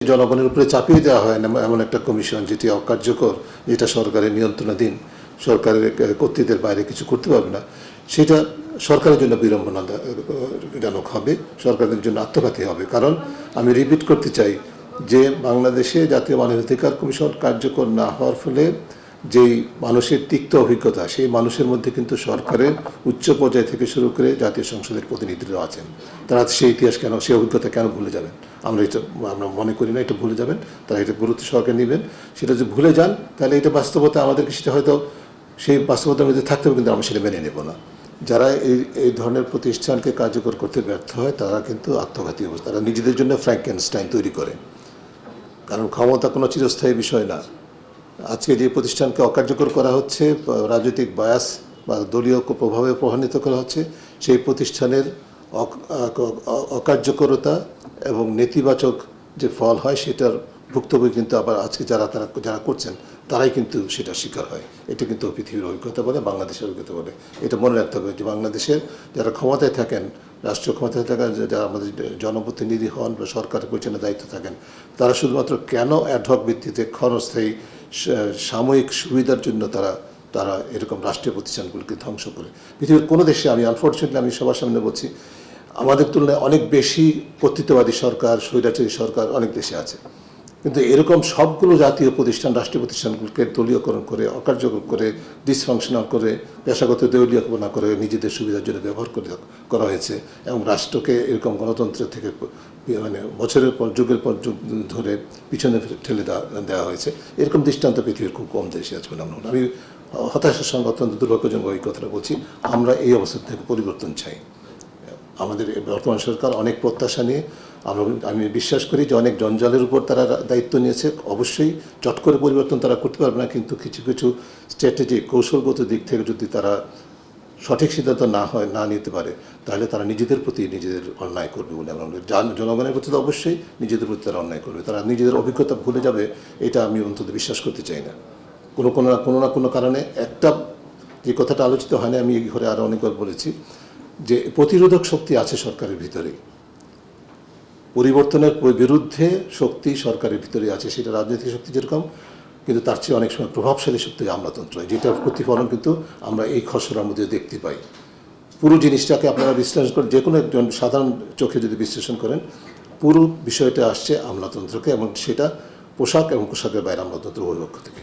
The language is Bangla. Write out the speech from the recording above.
জনগণের উপরে চাপিয়ে দেওয়া হয় না এমন একটা কমিশন যেটি অকার্যকর, যেটা সরকারের নিয়ন্ত্রণাধীন, সরকারের কর্তৃত্বের বাইরে কিছু করতে পারবে না, সেটা সরকারের জন্য বিড়ম্বনাজনক হবে, সরকারের জন্য আত্মঘাতী হবে। কারণ আমি রিপিট করতে চাই যে বাংলাদেশে জাতীয় মানবাধিকার কমিশন কার্যকর না হওয়ার ফলে যেই মানুষের তিক্ত অভিজ্ঞতা, সেই মানুষের মধ্যে কিন্তু সরকারের উচ্চ পর্যায় থেকে শুরু করে জাতীয় সংসদের প্রতিনিধিরা আছেন। তারা সেই ইতিহাস কেন, সেই অভিজ্ঞতা কেন ভুলে যাবেন? আমরা মনে করি না এটা ভুলে যাবেন, তারা এটা গুরুত্ব সরকার নেবেন। সেটা যদি ভুলে যান তাহলে এটা বাস্তবতা, আমাদেরকে সেটা হয়তো সেই বাস্তবতার মধ্যে থাকতে হবে, কিন্তু আমরা সেটা মেনে নেব না। যারা এই ধরনের প্রতিষ্ঠানকে কার্যকর করতে ব্যর্থ হয় তারা কিন্তু আত্মঘাতী অবস্থা, তারা নিজেদের জন্য ফ্র্যাঙ্কেনস্টাইন তৈরি করে। কারণ ক্ষমতা কোনো চিরস্থায়ী বিষয় না। আজকে যে প্রতিষ্ঠানকে অকার্যকর করা হচ্ছে, রাজনৈতিক বায়াস বা দলীয় প্রভাবে প্রভাবিত করা হচ্ছে, সেই প্রতিষ্ঠানের অকার্যকরতা এবং নেতিবাচক যে ফল হয় সেটার ভুক্তভোগী কিন্তু আবার আজকে যারা করছেন তারাই কিন্তু সেটা শিকার হয়। এটা কিন্তু পৃথিবীর অভিজ্ঞতা বলে, বাংলাদেশের অভিজ্ঞতা বলে। এটা মনে রাখতে হবে যে বাংলাদেশের যারা ক্ষমতায় থাকেন, রাষ্ট্রীয় ক্ষমতায় থাকেন, যারা আমাদের জনপ্রতিনিধি হন বা সরকার পরিচালনার দায়িত্ব থাকেন, তারা শুধুমাত্র কেন অ্যাডহক ভিত্তিতে ক্ষণস্থায়ী সাময়িক সুবিধার জন্য তারা এরকম রাষ্ট্রীয় প্রতিষ্ঠানগুলোকে ধ্বংস করে। পৃথিবীর কোনো দেশে, আনফর্চুনেটলি আমি সবার সামনে বলছি, আমাদের তুলনায় অনেক বেশি কর্তৃত্ববাদী সরকার, স্বৈরাচারী সরকার অনেক দেশে আছে, কিন্তু এরকম সবগুলো জাতীয় প্রতিষ্ঠান, রাষ্ট্রীয় প্রতিষ্ঠানগুলোকে দলীয়করণ করে, অকার্যকর করে, ডিসফাংশনাল করে, পেশাগত দেউলিয়াপনা করে নিজেদের সুবিধার জন্য ব্যবহার করা হয়েছে এবং রাষ্ট্রকে এরকম গণতন্ত্রের থেকে বছরের পর যুগের পর যুগ ধরে পিছনে ঠেলে দেওয়া হয়েছে। এরকম দৃষ্টান্ত পৃথিবীর খুব কম দেশে আছে বলে আমি হতাশার সঙ্গে অত্যন্ত দুর্ভাগ্যজনক এই কথাটা বলছি। আমরা এই অবস্থা থেকে পরিবর্তন চাই। আমাদের বর্তমান সরকার অনেক প্রত্যাশা নিয়ে, আমি বিশ্বাস করি যে অনেক জঞ্জালের উপর তারা দায়িত্ব নিয়েছে। অবশ্যই চট করে পরিবর্তন তারা করতে পারবে না, কিন্তু কিছু কিছু স্ট্র্যাটেজি, কৌশলগত দিক থেকে যদি তারা সঠিক সিদ্ধান্ত না নিতে পারে, তাহলে তারা নিজেদের প্রতি নিজেদের অন্যায় করবে বলে আমরা জনগণের প্রতি তো অবশ্যই নিজেদের প্রতি তারা অন্যায় করবে। তারা নিজেদের অভিজ্ঞতা ভুলে যাবে, এটা আমি অন্তত বিশ্বাস করতে চাই না। কোনো না কোনো কারণে একটা যে কথাটা আলোচিত হয় না, আমি এই ঘরে আরও অনেকবার বলেছি যে প্রতিরোধক শক্তি আছে সরকারের ভিতরেই, পরিবর্তনের বিরুদ্ধে শক্তি সরকারের ভিতরে আছে। সেটা রাজনৈতিক শক্তি যেরকম, কিন্তু তার চেয়ে অনেক সময় প্রভাবশালী শক্তি আমলাতন্ত্র, যেটার প্রতিফলন কিন্তু আমরা এই খসড়ার মধ্যে দেখতে পাই। পুরো জিনিসটাকে আপনারা বিশ্লেষণ করেন, যে কোনো একজন সাধারণ চোখে যদি বিশ্লেষণ করেন, পুরো বিষয়টা আসছে আমলাতন্ত্রকে, এবং সেটা পোশাক এবং পোশাকের বাইরে আমলাতন্ত্র অভিপক্ষ থেকে।